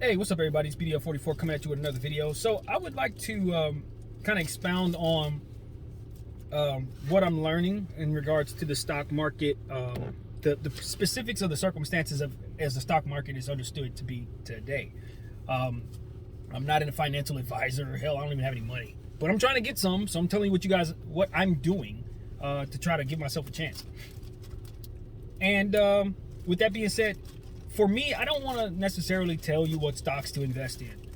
Hey, what's up, everybody? It's BDL44 coming at you with another video. So I would like to kind of expound on what I'm learning in regards to the stock market, the specifics of the circumstances of as the stock market is understood to be today. Um, I'm not a financial advisor. Hell, I don't even have any money, but I'm trying to get some. So I'm telling you what I'm doing to try to give myself a chance. And with that being said, for me, I don't want to necessarily tell you what stocks to invest in.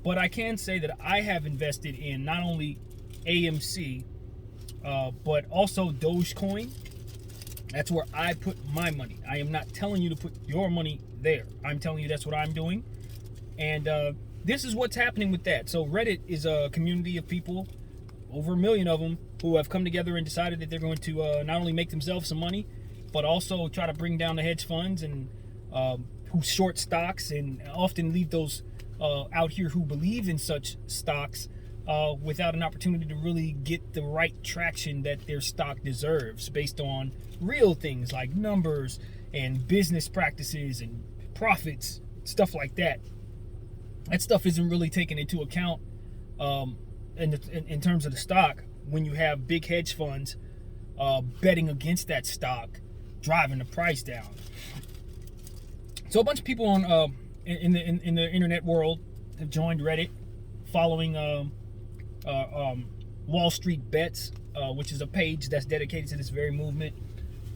But I can say that I have invested in not only AMC, but also Dogecoin. That's where I put my money. I am not telling you to put your money there. I'm telling you that's what I'm doing. And this is what's happening with that. So Reddit is a community of people, over 1 million of them, who have come together and decided that they're going to not only make themselves some money, but also try to bring down the hedge funds and who short stocks, and often leave those out here who believe in such stocks without an opportunity to really get the right traction that their stock deserves based on real things like numbers and business practices and profits, stuff like that. That stuff isn't really taken into account in terms of the stock when you have big hedge funds betting against that stock, driving the price down. So a bunch of people on in the internet world have joined Reddit, following Wall Street Bets, which is a page that's dedicated to this very movement.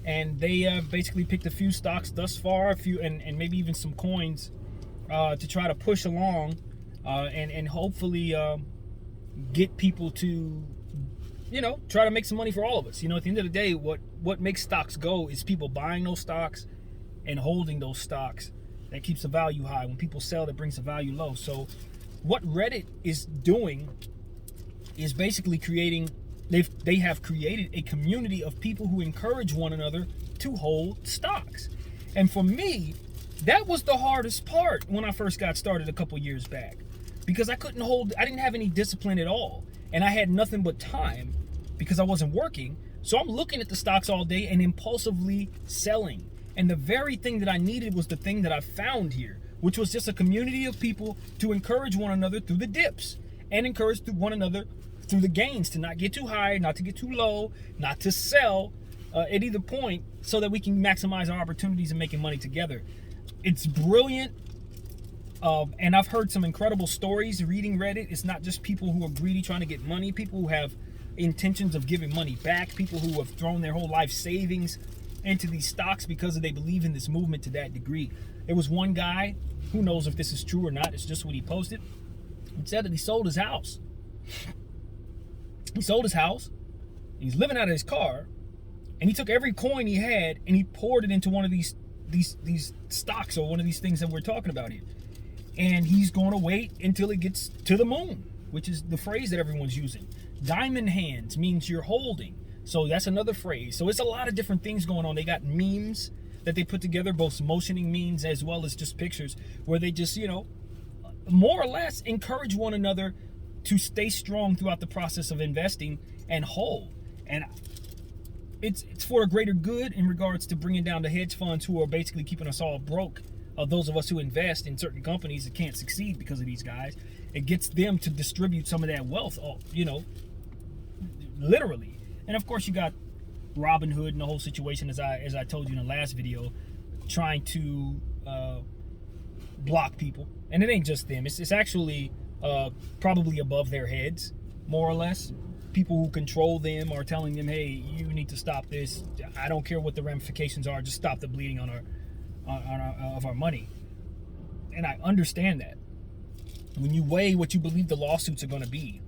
And they basically picked a few stocks thus far, and maybe even some coins to try to push along and hopefully get people to, try to make some money for all of us. At the end of the day, what makes stocks go is people buying those stocks and holding those stocks. That keeps the value high. When people sell, that brings the value low. So what Reddit is doing is basically they have created a community of people who encourage one another to hold stocks. And for me, that was the hardest part when I first got started a couple years back, because I didn't have any discipline at all, and I had nothing but time because I wasn't working. So I'm looking at the stocks all day and impulsively selling. And the very thing that I needed was the thing that I found here, which was just a community of people to encourage one another through the dips and encourage one another through the gains, to not get too high, not to get too low, not to sell at either point, so that we can maximize our opportunities in making money together. It's brilliant. And I've heard some incredible stories reading Reddit. It's not just people who are greedy trying to get money, people who have intentions of giving money back, people who have thrown their whole life savings into these stocks because they believe in this movement to that degree. There was one guy, who knows if this is true or not, it's just what he posted. He said that he sold his house. He sold his house, he's living out of his car, and he took every coin he had and he poured it into one of these stocks, or one of these things that we're talking about here. And he's going to wait until it gets to the moon, which is the phrase that everyone's using. Diamond hands means you're holding. So that's another phrase. So it's a lot of different things going on. They got memes that they put together, both motioning memes as well as just pictures, where they just, more or less encourage one another to stay strong throughout the process of investing and hold. And it's for a greater good in regards to bringing down the hedge funds who are basically keeping us all broke. Those of us who invest in certain companies that can't succeed because of these guys. It gets them to distribute some of that wealth, literally. And of course, you got Robinhood and the whole situation, as I told you in the last video, trying to block people. And it ain't just them. It's actually probably above their heads, more or less. People who control them are telling them, hey, you need to stop this. I don't care what the ramifications are. Just stop the bleeding on our money. And I understand that. When you weigh what you believe the lawsuits are going to be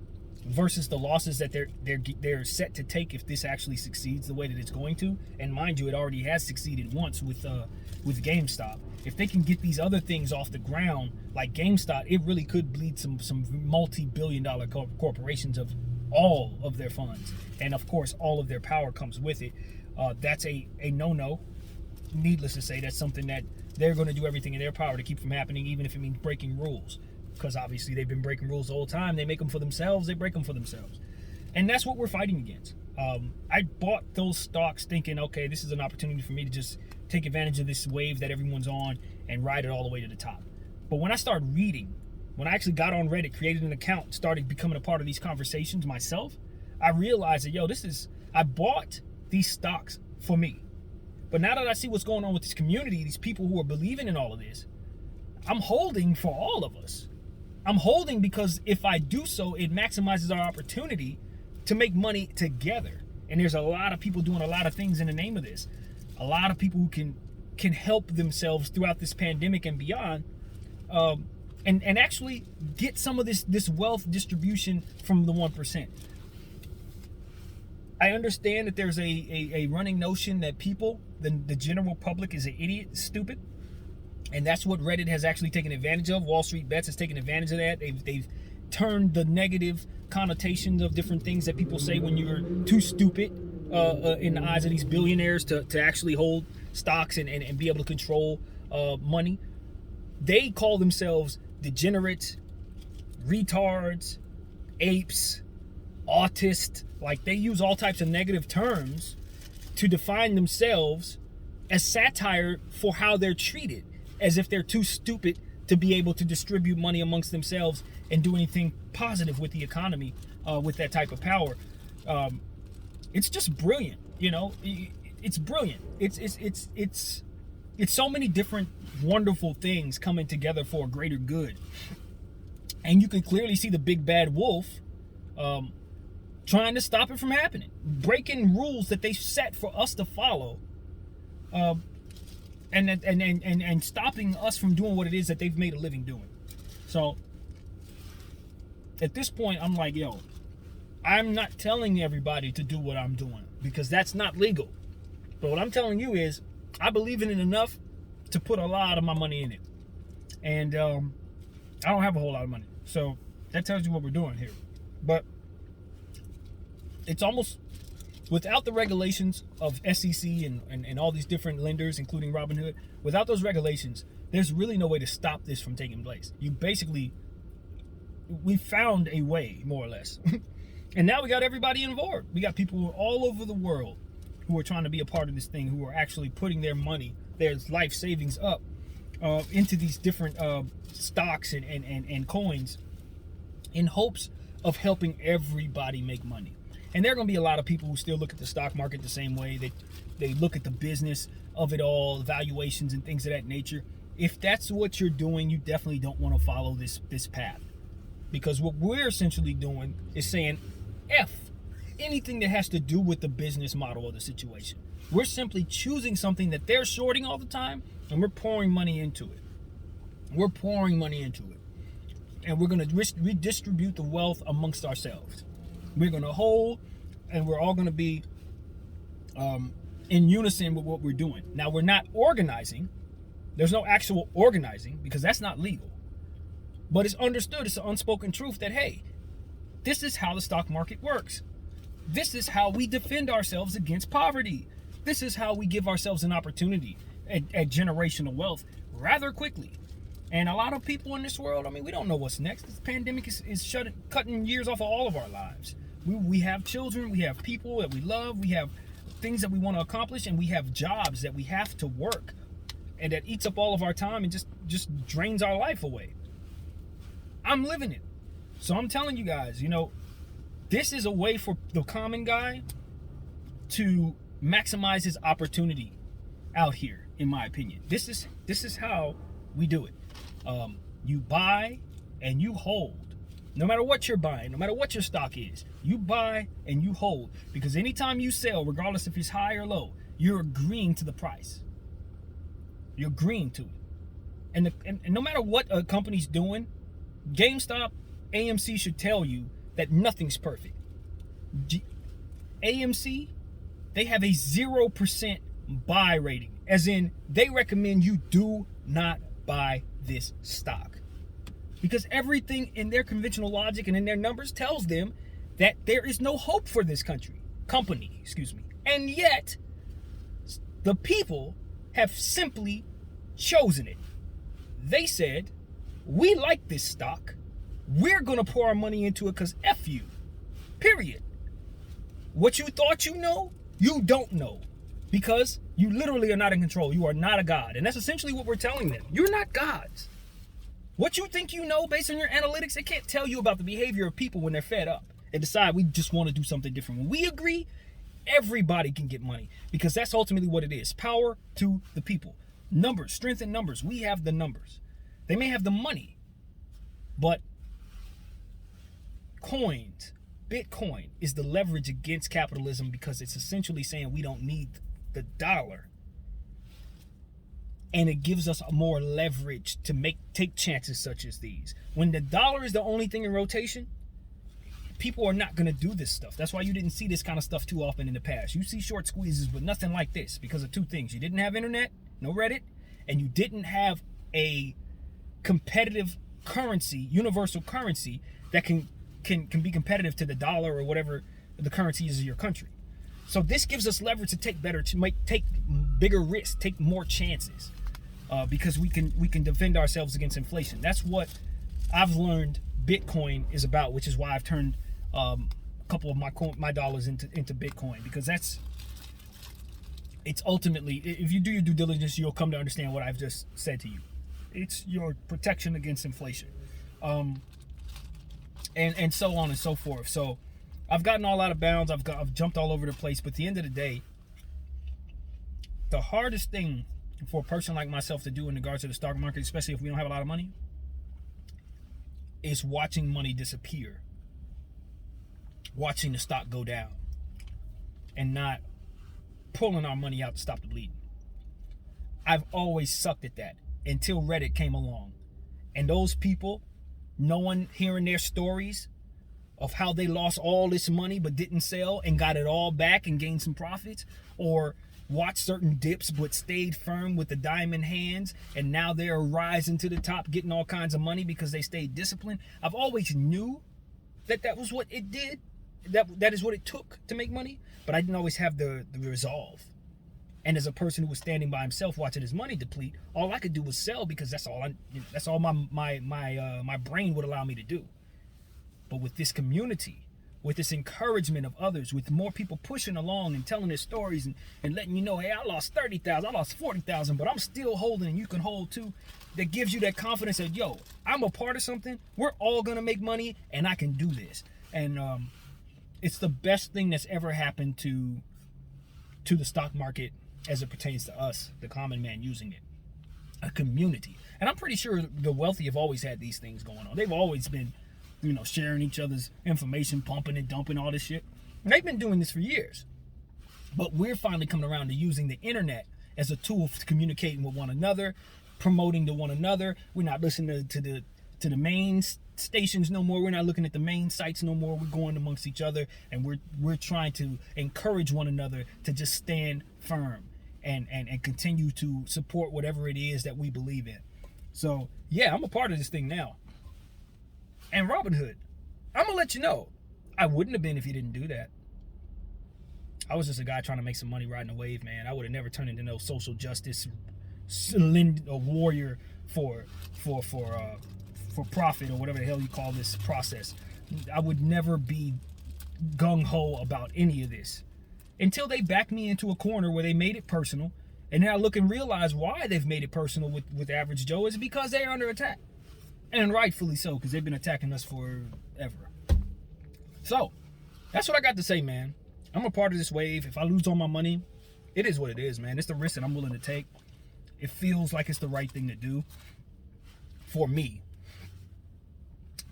versus the losses that they're set to take if this actually succeeds the way that it's going to, and mind you, it already has succeeded once with GameStop. If they can get these other things off the ground, like GameStop, it really could bleed some multi-billion-dollar corporations of all of their funds, and of course, all of their power comes with it. That's a no-no. Needless to say, that's something that they're going to do everything in their power to keep from happening, even if it means breaking rules. Because obviously they've been breaking rules the whole time. They make them for themselves. They break them for themselves. And that's what we're fighting against. I bought those stocks thinking, okay, this is an opportunity for me to just take advantage of this wave that everyone's on and ride it all the way to the top. But when I started reading, when I actually got on Reddit, created an account, started becoming a part of these conversations myself, I realized that, I bought these stocks for me. But now that I see what's going on with this community, these people who are believing in all of this, I'm holding for all of us. I'm holding because if I do so, it maximizes our opportunity to make money together. And there's a lot of people doing a lot of things in the name of this. A lot of people who can help themselves throughout this pandemic and beyond, and actually get some of this wealth distribution from the 1%. I understand that there's a running notion that the general public is an idiot, stupid. And that's what Reddit has actually taken advantage of. Wall Street Bets has taken advantage of that. They've turned the negative connotations of different things that people say when you're too stupid in the eyes of these billionaires to actually hold stocks and be able to control money. They call themselves degenerates, retards, apes, autists. Like, they use all types of negative terms to define themselves as satire for how they're treated, as if they're too stupid to be able to distribute money amongst themselves and do anything positive with the economy with that type of power. It's just brilliant, It's brilliant. It's so many different wonderful things coming together for a greater good. And you can clearly see the big bad wolf trying to stop it from happening, breaking rules that they set for us to follow, and stopping us from doing what it is that they've made a living doing. So at this point, I'm like, I'm not telling everybody to do what I'm doing because that's not legal. But what I'm telling you is I believe in it enough to put a lot of my money in it. And I don't have a whole lot of money. So that tells you what we're doing here. But it's almost, without the regulations of SEC and all these different lenders, including Robinhood, without those regulations, there's really no way to stop this from taking place. We found a way, more or less. And now we got everybody involved. We got people all over the world who are trying to be a part of this thing, who are actually putting their money, their life savings up into these different stocks and coins in hopes of helping everybody make money. And there are going to be a lot of people who still look at the stock market the same way. They look at the business of it all, valuations and things of that nature. If that's what you're doing, you definitely don't want to follow this path. Because what we're essentially doing is saying, F anything that has to do with the business model of the situation. We're simply choosing something that they're shorting all the time, and we're pouring money into it. And we're going to redistribute the wealth amongst ourselves. We're going to hold, and we're all going to be in unison with what we're doing. Now, we're not organizing. There's no actual organizing because that's not legal. But it's understood, it's an unspoken truth that, hey, this is how the stock market works. This is how we defend ourselves against poverty. This is how we give ourselves an opportunity at generational wealth rather quickly. And a lot of people in this world, we don't know what's next. This pandemic is cutting years off of all of our lives. We have children, we have people that we love, we have things that we want to accomplish, and we have jobs that we have to work, and that eats up all of our time and just drains our life away. I'm living it. So I'm telling you guys, this is a way for the common guy to maximize his opportunity out here, in my opinion. This is how we do it. You buy and you hold. No matter what you're buying, no matter what your stock is, you buy and you hold. Because anytime you sell, regardless if it's high or low, you're agreeing to the price. You're agreeing to it. And no matter what a company's doing, GameStop, AMC should tell you that nothing's perfect. AMC, they have a 0% buy rating. As in, they recommend you do not buy this stock. Because everything in their conventional logic and in their numbers tells them that there is no hope for this company. And yet, the people have simply chosen it. They said, we like this stock. We're going to pour our money into it because F you. Period. What you thought you know, you don't know. Because you literally are not in control. You are not a god. And that's essentially what we're telling them. You're not gods. What you think you know based on your analytics, it can't tell you about the behavior of people when they're fed up and decide we just want to do something different. When we agree, everybody can get money, because that's ultimately what it is. Power to the people. Numbers, strength in numbers. We have the numbers. They may have the money, but coins, Bitcoin is the leverage against capitalism, because it's essentially saying we don't need the dollar. And it gives us more leverage to take chances such as these. When the dollar is the only thing in rotation, people are not going to do this stuff. That's why you didn't see this kind of stuff too often in the past. You see short squeezes, but nothing like this, because of two things. You didn't have internet, no Reddit, and you didn't have a competitive currency, universal currency that can be competitive to the dollar or whatever the currency is of your country. So this gives us leverage to take bigger risks, take more chances, because we can defend ourselves against inflation. That's what I've learned Bitcoin is about, which is why I've turned a couple of my dollars into Bitcoin, because it's ultimately, if you do your due diligence, you'll come to understand what I've just said to you. It's your protection against inflation, and so on and so forth. So I've gotten all out of bounds. I've jumped all over the place. But at the end of the day, the hardest thing for a person like myself to do in regards to the stock market, especially if we don't have a lot of money, is watching money disappear, watching the stock go down, and not pulling our money out to stop the bleeding. I've always sucked at that until Reddit came along. And those people, no one hearing their stories of how they lost all this money but didn't sell and got it all back and gained some profits, or watched certain dips but stayed firm with the diamond hands, and now they're rising to the top, getting all kinds of money because they stayed disciplined. I've always knew that was what it did. That is what it took to make money, but I didn't always have the resolve. And as a person who was standing by himself watching his money deplete, all I could do was sell, because that's all my brain would allow me to do. But with this community, with this encouragement of others, with more people pushing along and telling their stories and letting you know, hey, I lost 30,000, I lost 40,000, but I'm still holding, and you can hold too. That gives you that confidence that, yo, I'm a part of something. We're all gonna make money, and I can do this. And it's the best thing that's ever happened to the stock market as it pertains to us, the common man using it. A community. And I'm pretty sure the wealthy have always had these things going on. They've always been, sharing each other's information, pumping and dumping all this shit. And they've been doing this for years. But we're finally coming around to using the internet as a tool for communicating with one another, promoting to one another. We're not listening to the main stations no more. We're not looking at the main sites no more. We're going amongst each other, and we're trying to encourage one another to just stand firm and continue to support whatever it is that we believe in. So yeah, I'm a part of this thing now. And Robinhood, I'm gonna let you know, I wouldn't have been if you didn't do that. I was just a guy trying to make some money riding a wave, man. I would have never turned into no social justice a warrior for profit, or whatever the hell you call this process. I would never be gung-ho about any of this until they backed me into a corner where they made it personal. And then I look and realize why they've made it personal with average Joe is because they are under attack. And rightfully so, because they've been attacking us forever. So, that's what I got to say, man. I'm a part of this wave. If I lose all my money, it is what it is, man. It's the risk that I'm willing to take. It feels like it's the right thing to do for me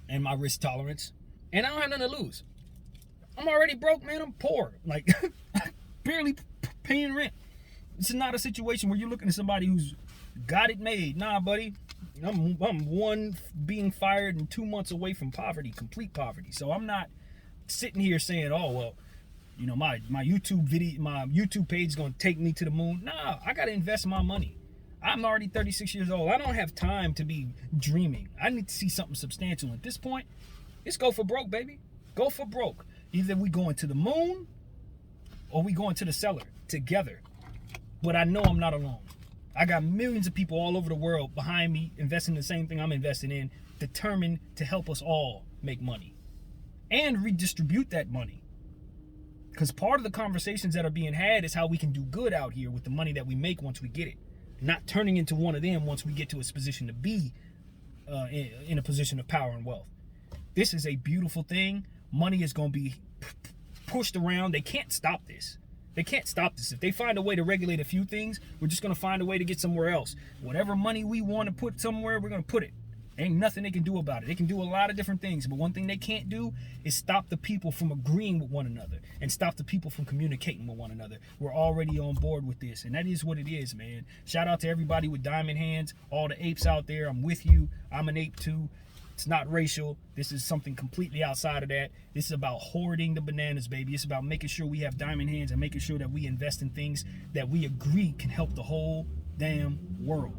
and my risk tolerance. And I don't have nothing to lose. I'm already broke, man. I'm poor. Like, barely paying rent. This is not a situation where you're looking at somebody who's got it made. Nah, buddy. I'm one being fired and 2 months away from poverty, complete poverty. So I'm not sitting here saying, oh, well, my YouTube page is going to take me to the moon. Nah, I got to invest my money. I'm already 36 years old. I don't have time to be dreaming. I need to see something substantial. At this point, it's go for broke, baby. Go for broke. Either we going to the moon or we going to the cellar together. But I know I'm not alone. I got millions of people all over the world behind me investing in the same thing I'm investing in, determined to help us all make money and redistribute that money. Because part of the conversations that are being had is how we can do good out here with the money that we make once we get it. Not turning into one of them once we get to a position to be in a position of power and wealth. This is a beautiful thing. Money is going to be pushed around. They can't stop this. They can't stop this. If they find a way to regulate a few things, we're just going to find a way to get somewhere else. Whatever money we want to put somewhere, we're going to put it. Ain't nothing they can do about it. They can do a lot of different things, but one thing they can't do is stop the people from agreeing with one another and stop the people from communicating with one another. We're already on board with this, and that is what it is, man. Shout out to everybody with diamond hands, all the apes out there. I'm with you. I'm an ape too. It's not racial. This is something completely outside of that. This is about hoarding the bananas, baby. It's about making sure we have diamond hands and making sure that we invest in things that we agree can help the whole damn world.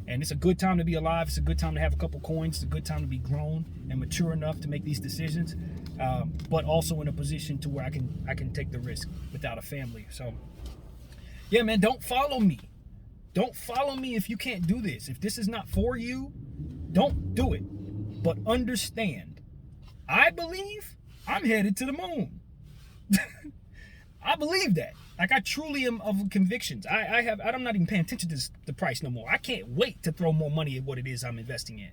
And it's a good time to be alive. It's a good time to have a couple coins. It's a good time to be grown and mature enough to make these decisions, but also in a position to where I can take the risk without a family. So, yeah, man, don't follow me. Don't follow me if you can't do this. If this is not for you, don't do it. But understand, I believe I'm headed to the moon. I believe that. Like, I truly am of convictions. I'm not even paying attention to the price no more. I can't wait to throw more money at what it is I'm investing in.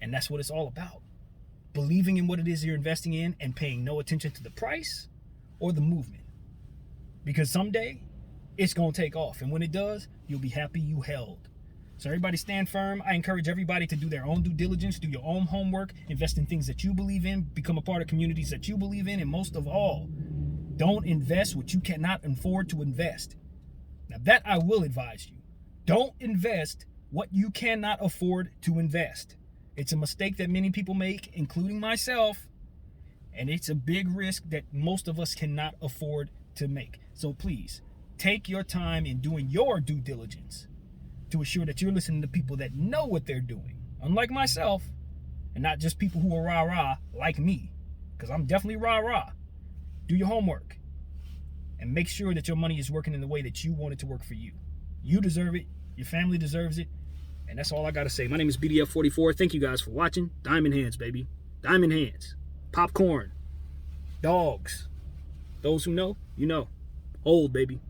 And that's what it's all about. Believing in what it is you're investing in and paying no attention to the price or the movement. Because someday, it's going to take off. And when it does, you'll be happy you held. So everybody stand firm. I encourage everybody to do their own due diligence, do your own homework, invest in things that you believe in, become a part of communities that you believe in, and most of all, don't invest what you cannot afford to invest. Now that I will advise you. Don't invest what you cannot afford to invest. It's a mistake that many people make, including myself, and it's a big risk that most of us cannot afford to make. So please, take your time in doing your due diligence to assure that you're listening to people that know what they're doing, unlike myself, and not just people who are rah-rah like me, because I'm definitely rah-rah. Do your homework and make sure that your money is working in the way that you want it to work for you. You deserve it. Your family deserves it. And that's all I got to say. My name is BDF44. Thank you guys for watching. Diamond hands, baby. Diamond hands. Popcorn. Dogs. Those who know, you know. Old, baby.